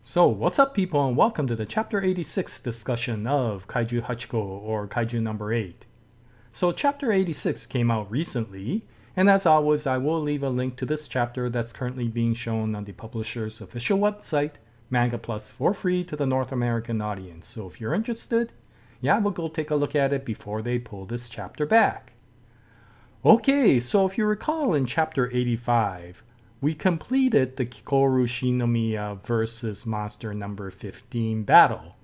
So, what's up, people, and welcome to the Chapter 86 discussion of Kaiju Hachiko, or Kaiju number 8. So, Chapter 86 came out recently, and as always, I will leave a link to this chapter that's currently being shown on the publisher's official website, Manga Plus, for free to the North American audience. So, if you're interested, we'll go take a look at it before they pull this chapter back. Okay, so if you recall in Chapter 85, we completed the Kikoru Shinomiya versus Monster number 15 battle.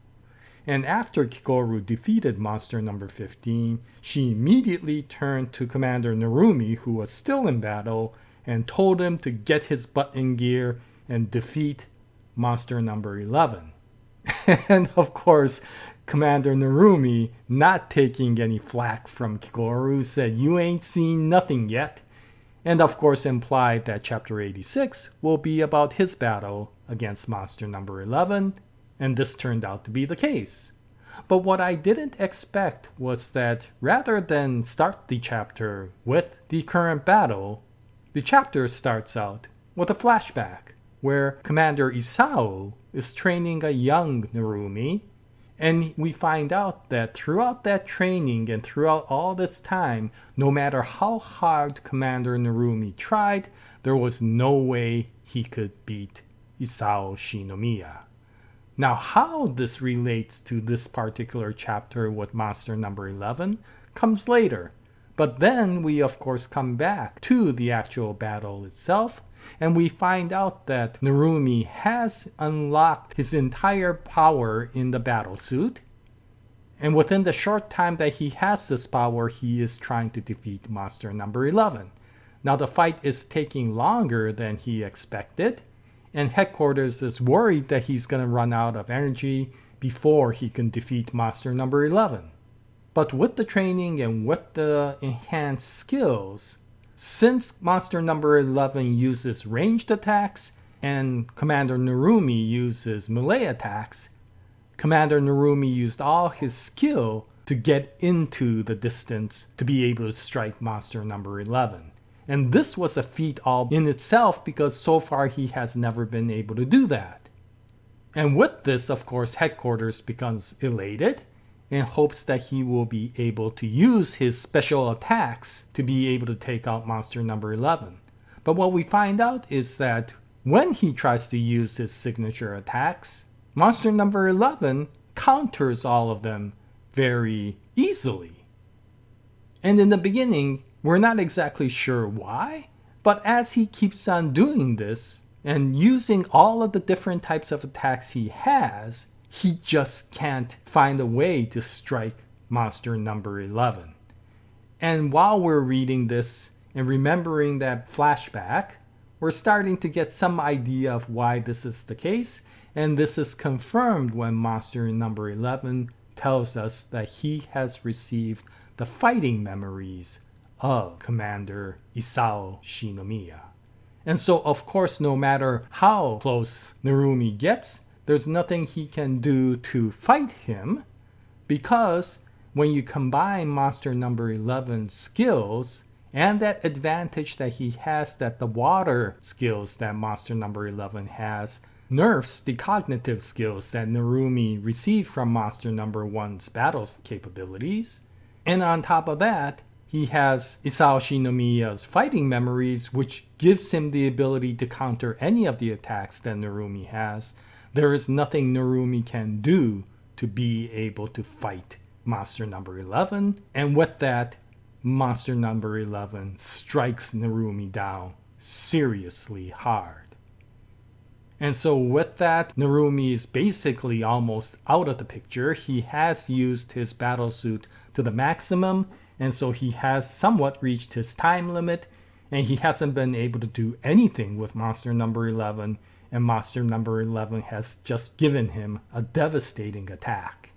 And after Kikoru defeated Monster number 15, she immediately turned to Commander Narumi, who was still in battle, and told him to get his butt in gear and defeat Monster number 11. And of course, Commander Narumi, not taking any flack from Kikoru, said, "You ain't seen nothing yet," and of course implied that Chapter 86 will be about his battle against Monster number 11, and this turned out to be the case. But what I didn't expect was that rather than start the chapter with the current battle, the chapter starts out with a flashback where Commander Isao is training a young Narumi, and we find out that throughout that training and throughout all this time, no matter how hard Commander Narumi tried, there was no way he could beat Isao Shinomiya. Now, how this relates to this particular chapter with Monster number 11 comes later. But then we of course come back to the actual battle itself, and we find out that Narumi has unlocked his entire power in the battle suit. And within the short time that he has this power, he is trying to defeat Monster number 11. Now the fight is taking longer than he expected, and Headquarters is worried that he's going to run out of energy before he can defeat Monster number 11. But with the training and with the enhanced skills, since Monster number 11 uses ranged attacks and Commander Narumi uses melee attacks, Commander Narumi used all his skill to get into the distance to be able to strike Monster number 11. And this was a feat all in itself because so far he has never been able to do that. And with this, of course, Headquarters becomes elated and hopes that he will be able to use his special attacks to be able to take out Monster number 11. But what we find out is that when he tries to use his signature attacks, Monster number 11 counters all of them very easily. And in the beginning, we're not exactly sure why, but as he keeps on doing this and using all of the different types of attacks he has, he just can't find a way to strike Monster number 11. And while we're reading this and remembering that flashback, we're starting to get some idea of why this is the case, and this is confirmed when Monster number 11 tells us that he has received the fighting memories of Commander Isao Shinomiya. And so, of course, no matter how close Narumi gets, there's nothing he can do to fight him, because when you combine Monster number 11's skills and that advantage that he has, that the water skills that Monster number 11 has nerfs the cognitive skills that Narumi received from Monster number 1's battle capabilities, and on top of that, he has Isao Shinomiya's fighting memories, which gives him the ability to counter any of the attacks that Narumi has. There is nothing Narumi can do to be able to fight Monster number 11. And with that, Monster number 11 strikes Narumi down seriously hard. And so with that, Narumi is basically almost out of the picture. He has used his battle suit to the maximum, and so he has somewhat reached his time limit, and he hasn't been able to do anything with Monster number 11. And Monster number 11 has just given him a devastating attack.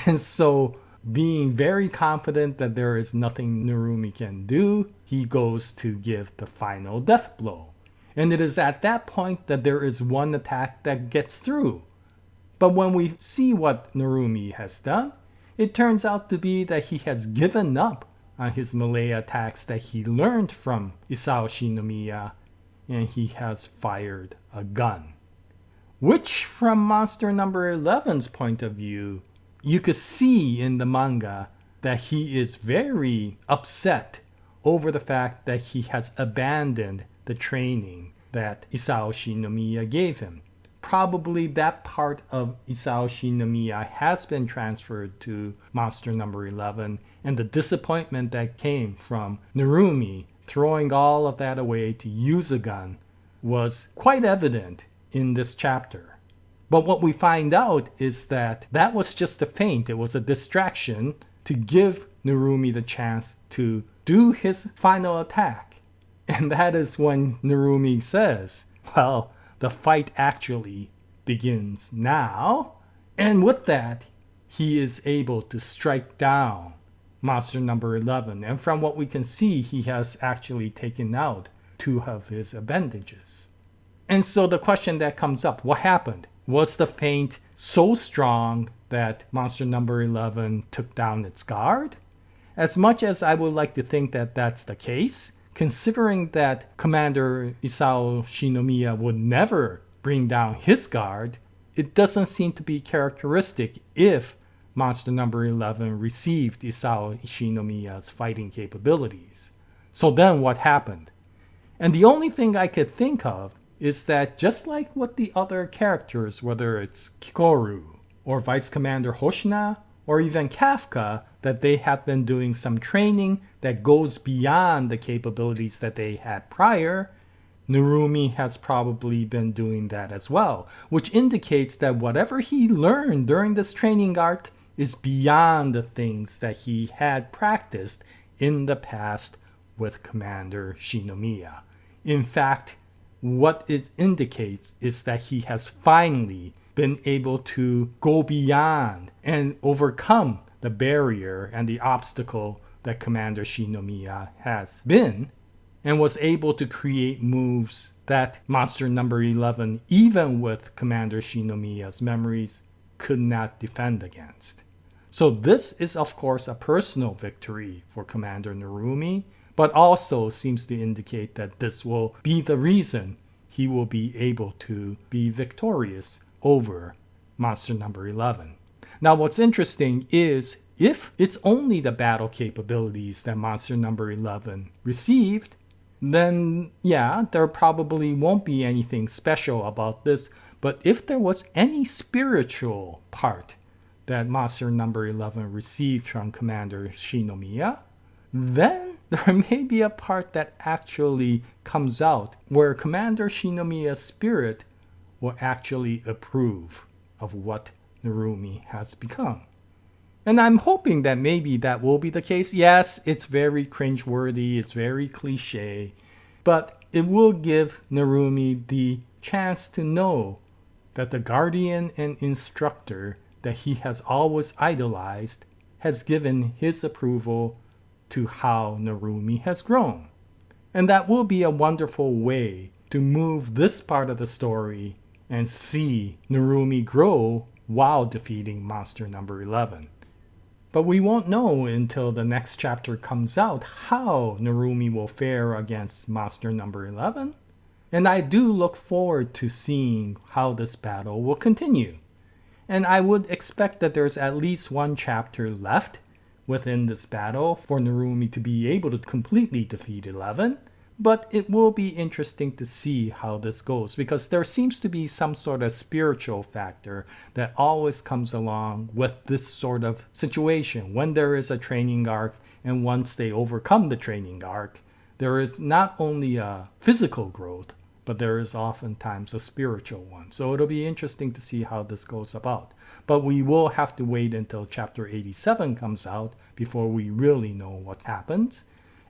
And so, being very confident that there is nothing Narumi can do, he goes to give the final death blow. And it is at that point that there is one attack that gets through. But when we see what Narumi has done, it turns out to be that he has given up on his melee attacks that he learned from Isao Shinomiya, and he has fired a gun. which from monster number 11's point of view, you could see in the manga that he is very upset over the fact that he has abandoned the training that Isao Shinomiya gave him. Probably that part of Isao Shinomiya has been transferred to monster number 11, and the disappointment that came from Narumi throwing all of that away to use a gun was quite evident in this chapter. But what we find out is that that was just a feint. It was a distraction to give Narumi the chance to do his final attack. And that is when Narumi says, well, the fight actually begins now. And with that, he is able to strike down monster number 11. And from what we can see, he has actually taken out 2 of his appendages. And so the question that comes up, what happened? Was the feint so strong that monster number 11 took down its guard? As much as I would like to think that that's the case, considering that Commander Isao Shinomiya would never bring down his guard, it doesn't seem to be characteristic if monster number 11 received Isao Shinomiya's fighting capabilities. So then what happened? And the only thing I could think of is that just like with the other characters, whether it's Kikoru or Vice Commander Hoshina or even Kafka, that they have been doing some training that goes beyond the capabilities that they had prior, Narumi has probably been doing that as well, which indicates that whatever he learned during this training arc is beyond the things that he had practiced in the past with Commander Shinomiya. In fact, what it indicates is that he has finally been able to go beyond and overcome the barrier and the obstacle that Commander Shinomiya has been, and was able to create moves that monster number 11, even with Commander Shinomiya's memories, could not defend against. So this is of course a personal victory for Commander Narumi, but also seems to indicate that this will be the reason he will be able to be victorious over monster number 11. Now what's interesting is if it's only the battle capabilities that monster number 11 received, then yeah, there probably won't be anything special about this. But if there was any spiritual part that monster number 11 received from Commander Shinomiya, then there may be a part that actually comes out where Commander Shinomiya's spirit will actually approve of what Narumi has become. And I'm hoping that maybe that will be the case. Yes, it's very cringeworthy, it's very cliche, but it will give Narumi the chance to know that the guardian and instructor that he has always idolized has given his approval to how Narumi has grown. And that will be a wonderful way to move this part of the story and see Narumi grow while defeating monster number 11. But we won't know until the next chapter comes out how Narumi will fare against monster number 11. And I do look forward to seeing how this battle will continue. And I would expect that there's at least one chapter left within this battle for Narumi to be able to completely defeat 11. But it will be interesting to see how this goes, because there seems to be some sort of spiritual factor that always comes along with this sort of situation. When there is a training arc, and once they overcome the training arc, there is not only a physical growth, but there is oftentimes a spiritual one. So it'll be interesting to see how this goes about. But we will have to wait until chapter 87 comes out before we really know what happens.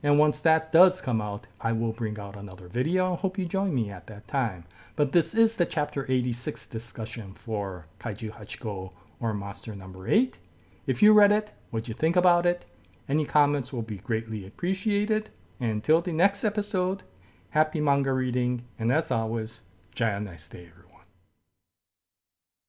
And once that does come out, I will bring out another video. I hope you join me at that time. But this is the chapter 86 discussion for Kaiju Hachiko, or monster number 8. If you read it, what'd you think about it? Any comments will be greatly appreciated. And until the next episode, happy manga reading, and as always, Jaya nice day.